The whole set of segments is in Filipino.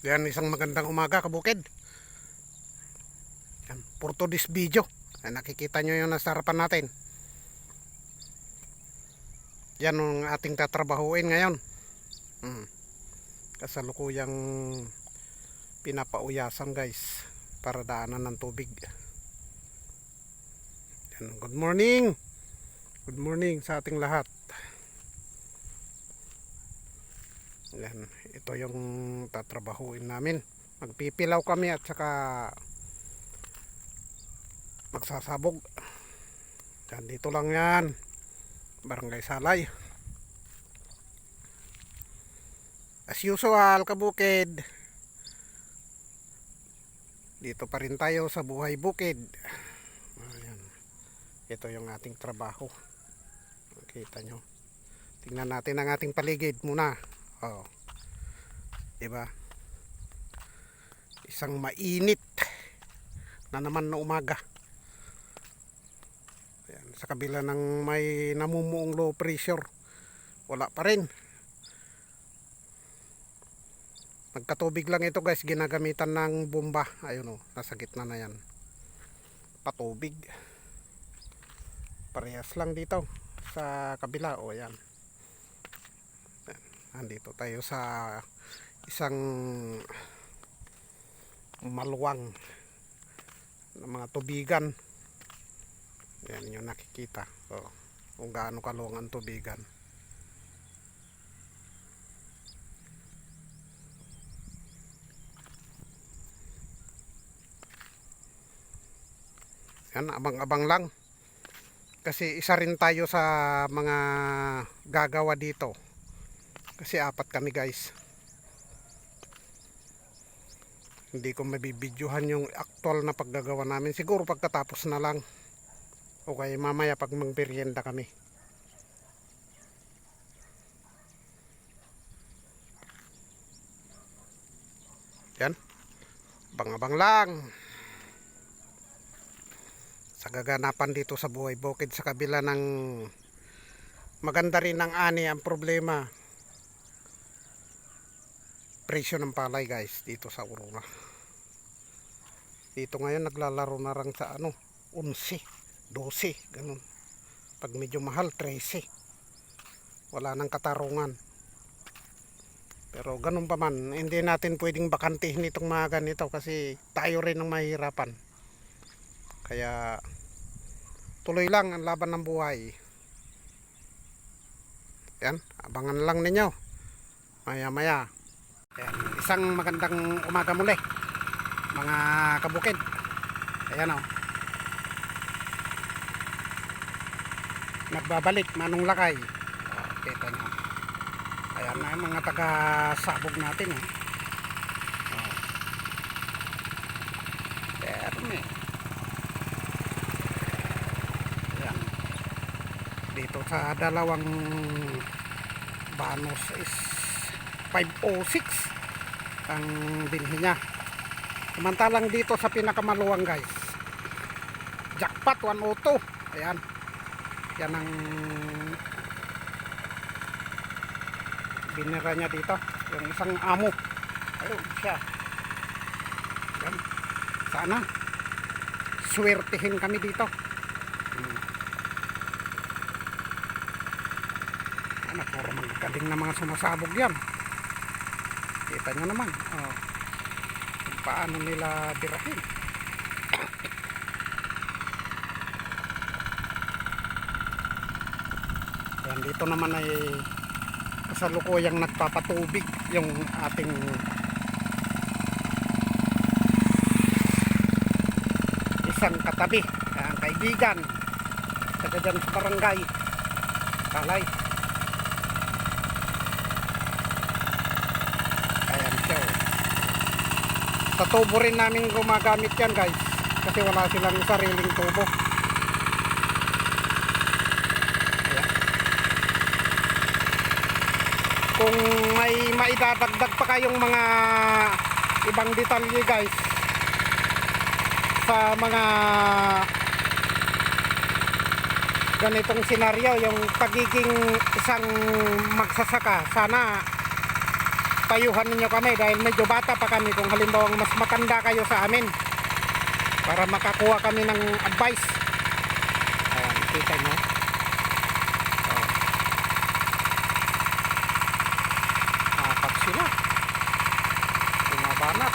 Yan, isang magandang umaga kabukid. Yan, for today's video. Yan, nakikita nyo yung nasa harapan natin. Yan ang ating tatrabahuin ngayon. Kasalukuyang pinapauyasan guys para daanan ng tubig. Yan, good morning. Good morning sa ating lahat. Yan, ito yung tatrabahuin namin. Magpipilaw kami at saka magsasabog. Yan, dito lang yan, Barangay Salay. As usual kabukid, dito pa rin tayo sa buhay bukid. Ayan. Ito yung ating trabaho. Makita nyo. Tingnan natin ang ating paligid muna. Oh. Diba? Isang mainit na naman na umaga. Ayan, sa kabila ng may namumuong low pressure, wala pa rin. Nagkatubig lang ito guys, ginagamitan ng bomba. Ayun o, nasa gitna na yan. Patubig. Parehas lang dito sa kabila. O yan. Andito tayo sa isang maluwang ng mga tubigan. Yan yung nakikita. So, kung gaano kaluwang ang tubigan. Yan, abang-abang lang. Kasi isa rin tayo sa mga gagawa dito. Kasi apat kami guys. Hindi ko mabibidyohan yung actual na paggagawa namin. Siguro pagkatapos na lang. Okay, mamaya pag magmerienda kami. Yan. Abang-abang lang. Sa gaganapan dito sa buhay bukid, sa kabila ng maganda rin ng ani, ang problema presyo ng palay guys dito sa Aurora. Dito ngayon naglalaro na lang sa 11, 12 ganun. Pag medyo mahal 13. Wala nang katarungan. Pero ganun pa man, hindi natin pwedeng bakantihin itong mga ganito kasi tayo rin ang mahihirapan. Kaya tuloy lang ang laban ng buhay. Yan, abangan lang ninyo maya maya. Ayan, isang magandang umaga muli mga kabukid. Ayan o, nagbabalik Manong Lakay. Kita nyo, ayan na yung mga taga sabog natin Perme. Ayan, dito sa dalawang banos is 506 ang binhi niya. Samantalang dito sa pinakamaluwang guys, jackpot 102. Ayan, yan ang binira niya dito, yung isang amo. Ayun siya. Yan, sana swertihin kami dito. Ano, puro magagaling na mga sumasabog yan. Kita nyo naman paano nila birahin. Yan, dito naman ay kasalukuyang nagpapatubig yung ating isang katabi, ang kaibigan taga dyan sa barangay Salay. Sa tubo rin namin gumagamit yan guys kasi wala silang sariling tubo. Ayan. Kung may maidadagdag pa kayong mga ibang detalye guys sa mga ganitong senaryo, yung pagiging isang magsasaka, sana payuhan ninyo kami dahil medyo bata pa kami kung halimbawa mas matanda kayo sa amin para makakuha kami ng advice. Ayan, kita nyo. Apat sila. Bumabanat.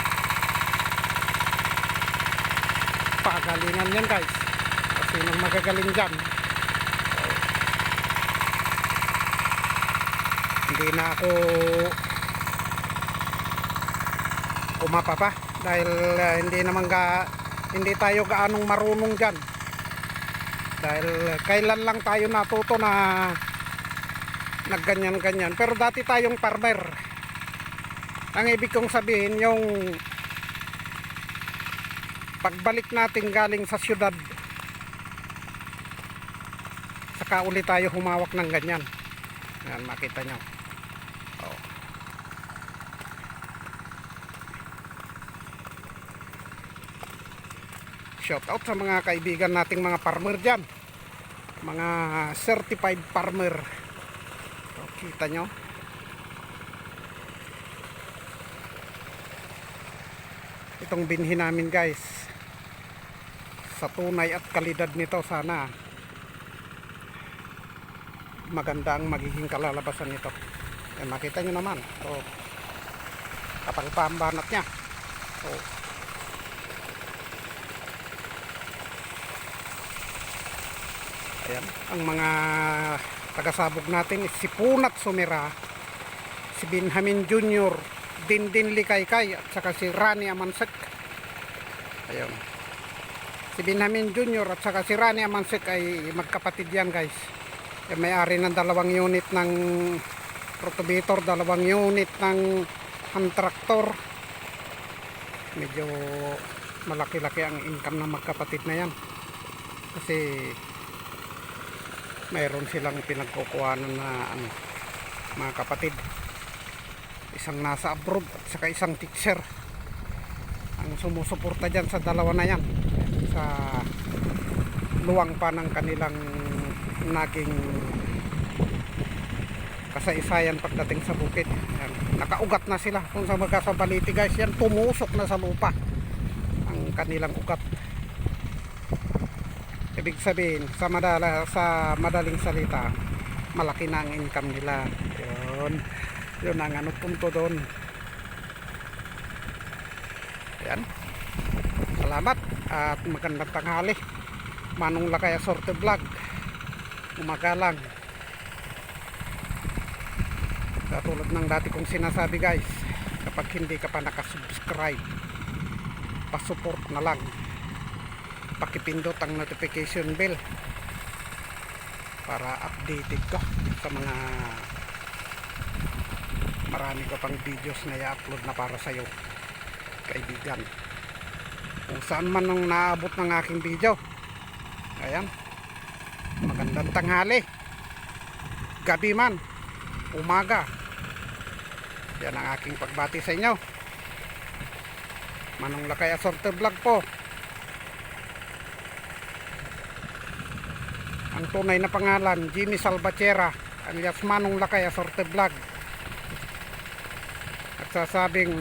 Pagalingan yan guys. Kasi nang magagaling dyan. Hindi na ako umapa pa dahil hindi tayo gaanong marunong dyan dahil kailan lang tayo natuto na nagganyan-ganyan, pero dati tayong farmer. Ang ibig kong sabihin, yung pagbalik natin galing sa syudad saka ulit tayo humawak ng ganyan. Yan, makita nyo. Shout out sa mga kaibigan nating mga farmer dyan, mga certified farmer. Kita nyo itong binhi namin guys, sa tunay at kalidad nito sana maganda ang magiging kalalabasan nito. Makita nyo naman, kapag pambanat nya. Ayan, ang mga tagasabog natin is si Punat Sumira, si Benjamin Jr., Dindin Likaykay at saka si Rani Amansek. Ayan, si Benjamin Jr. at saka si Rani Amansek ay magkapatid yan guys. May-ari ng 2 unit ng rotovator, 2 unit ng hand tractor. Medyo malaki-laki ang income ng magkapatid na yan kasi mayroon silang pinagkukuhanan na mga kapatid, isang nasa abroad at saka isang teacher ang sumusuporta dyan sa 2 na yan sa luwang pa ng kanilang naging kasaysayan pagdating sa bukid. Yan, nakaugat na sila kung sa magkasabaliti guys, yan tumusok na sa lupa ang kanilang ugat. Ibig sabihin sa madaling salita, malaki na ang income nila. Yun ang punto doon. Yan, salamat at magandang tanghali. Manong Lakay Asorte Vlog, umagalang. Katulad ng dati kong sinasabi guys, kapag hindi ka pa nakasubscribe, pasupport na lang, pakipindot ang notification bell para updated ka sa mga marami ka pang videos na i-upload na para sa iyo kaibigan, kung saan man nung naabot ng aking video. Ayan, magandang tanghali, gabi man, umaga. Yan ang aking pagbati sa inyo. Manong Lakay Asorte Vlog po. Ang tunay na pangalan, Jimmy Salvatierra alias Manong Lakay Asorte Vlog. At sasabing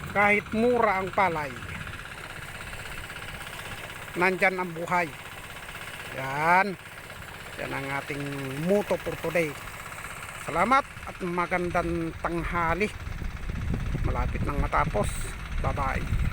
kahit mura ang palay, nandyan ang buhay. Yan ang ating motto for today. Salamat at magandang tanghali. Malapit nang matapos. Bye bye.